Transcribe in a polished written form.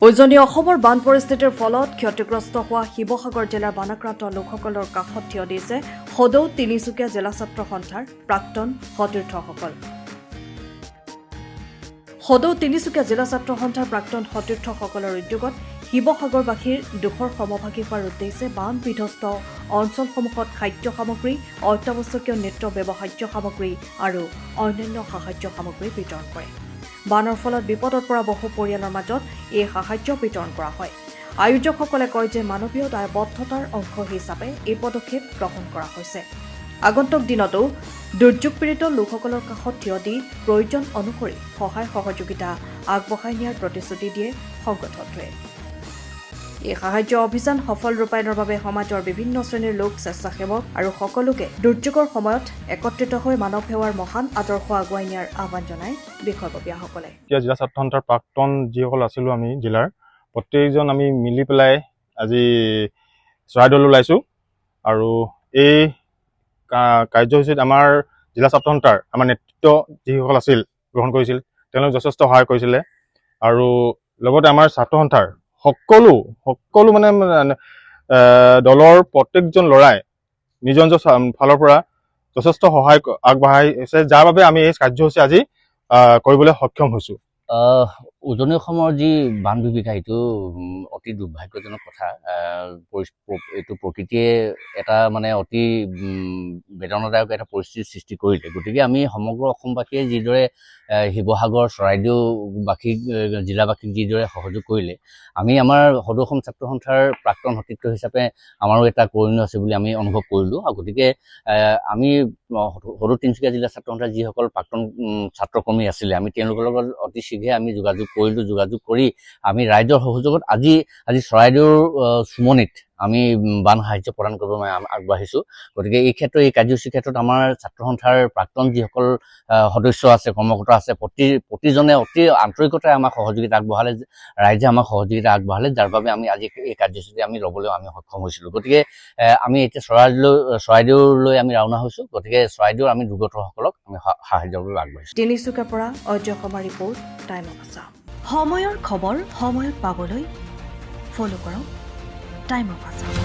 উজনি অসমৰ বান পৰিস্থিতিৰ ফলত ক্ষতিগ্ৰস্ত হোৱা শিৱসাগৰ জিলাৰ বানাক্ৰান্ত লোকসকলৰ কাষত থিয় দিছে সদৌ তিনিচুকীয়া জিলা ছাত্ৰ সন্থাৰ প্ৰাক্তন সতীৰ্থসকল। সদৌ তিনিচুকীয়া জিলা ছাত্ৰ সন্থাৰ প্ৰাক্তন সতীৰ্থসকলৰ উদ্যোগত শিৱসাগৰবাসীৰ দুখৰ সমভাগী হোৱাৰ উদ্দেশ্যে বান বিধ্বস্ত অঞ্চলসমূহত খাদ্য সামগ্ৰী, অত্যাৱশ্যকীয় নিত্য ব্যৱহাৰ্য সামগ্ৰী আৰু অন্যান্য সাহায্য সামগ্ৰী বিতৰণ কৰে। বানৰ ফলত বিপদত পৰা বহু পৰিয়ালৰ মাজত এই সাহায্য বিতৰণ কৰা হয়। আয়োজকসকলে কয় যে মানৱীয় দায়বদ্ধতাৰ অংশ হিচাপে এই পদক্ষেপ গ্ৰহণ কৰা হৈছে। আগন্তুক দিনতো দুৰ্যোগ পীড়িত লোকসকলৰ কাষত থিয় দি প্ৰয়োজন অনুসৰি সহায় সহযোগিতা আগবঢ়াই নিয়াৰ প্ৰতিশ্ৰুতি দিয়ে সংগঠনটোৱে। এই সাহায্য অভিযান সফল ৰূপায়ণৰ বাবে সমাজৰ বিভিন্ন শ্ৰেণীৰ লোক, স্বেচ্ছাসেৱক আৰু সকলোকে দুৰ্যোগৰ সময়ত একত্ৰিত হৈ মানৱ সেৱাৰ মহান আদৰ্শ আগুৱাই নিয়াৰ আহ্বান জনায় বিষয়ববীয়াসকলে। জিলা ছাত্ৰ সন্থাৰ প্ৰাক্তন যিসকল আছিলোঁ আমি জিলাৰ প্ৰত্যেকজন আমি মিলি পেলাই আজি চৰাইদেউলৈ ওলাইছোঁ আৰু এই কাৰ্যসূচীত আমাৰ জিলা ছাত্ৰ সন্থাৰ আমাৰ নেতৃত্ব যিসকল আছিল গ্ৰহণ কৰিছিল তেওঁলোকে যথেষ্ট সহায় কৰিছিলে আৰু লগতে আমাৰ ছাত্ৰ সন্থাৰ সকলো মানে দলৰ প্ৰত্যেকজন ল'ৰাই নিজৰ নিজৰ ফালৰ পৰা যথেষ্ট সহায় আগবঢ়াইছে, যাৰ বাবে আমি এই কাৰ্যসূচী আজি কৰিবলৈ সক্ষম হৈছোঁ। উজনি অসমৰ যি বান বিভীষিকা এইটো অতি দুৰ্ভাগ্যজনক কথা। এইটো প্ৰকৃতিয়ে এটা মানে অতি বেদনাদায়ক এটা পৰিস্থিতিৰ সৃষ্টি কৰিলে। গতিকে আমি সমগ্ৰ অসমবাসীয়ে যিদৰে শিৱসাগৰ, চৰাইদেউবাসীক, জিলাবাসীক যিদৰে সহযোগ কৰিলে, আমি আমাৰ সদৌ অসম ছাত্ৰ সন্থাৰ প্ৰাক্তন সতীৰ্থ হিচাপে আমাৰো এটা কৰণীয় আছে বুলি আমি অনুভৱ কৰিলোঁ। আৰু গতিকে আমি সদৌ তিনিচুকীয়া জিলা ছাত্ৰ সন্থাৰ যিসকল প্ৰাক্তন ছাত্ৰকৰ্মী আছিলে, আমি তেওঁলোকৰ লগত অতি শীঘ্ৰে আমি যোগাযোগ কৰিলোঁ। যোগাযোগ কৰি আমি ৰাইজৰ সহযোগত আজি চৰাইদেউৰ চুমনিত আমি বান সাহায্য প্ৰদান কৰিব আগবাঢ়িছোঁ। গতিকে এই কাৰ্যসূচীৰ ক্ষেত্ৰত আমাৰ ছাত্ৰ সন্থাৰ প্ৰাক্তন যিসকল সদস্য আছে, কৰ্মকৰ্তা আছে, প্ৰতিজনে অতি আন্তৰিকতাৰে আমাক সহযোগিতা আগবঢ়ালে, ৰাইজে আমাক সহযোগিতা আগবঢ়ালে, যাৰ বাবে আমি আজি এই কাৰ্যসূচী আমি ল'বলৈ আমি সক্ষম হৈছিলোঁ। গতিকে আমি এতিয়া চৰাইদেউলৈ আমি ৰাওনা হৈছোঁ। গতিকে চৰাইদেউৰ আমি দুৰ্গতসকলক আমি সাহায্য কৰিবলৈ আগবাঢ়িছোঁ। তিনিচুকীয়াৰ পৰা Ajay Kumar report, time of Assam. সময়ৰ খবৰ সময়ত পাবলৈ ফ'ল' কৰক টাইম অফ আছাম।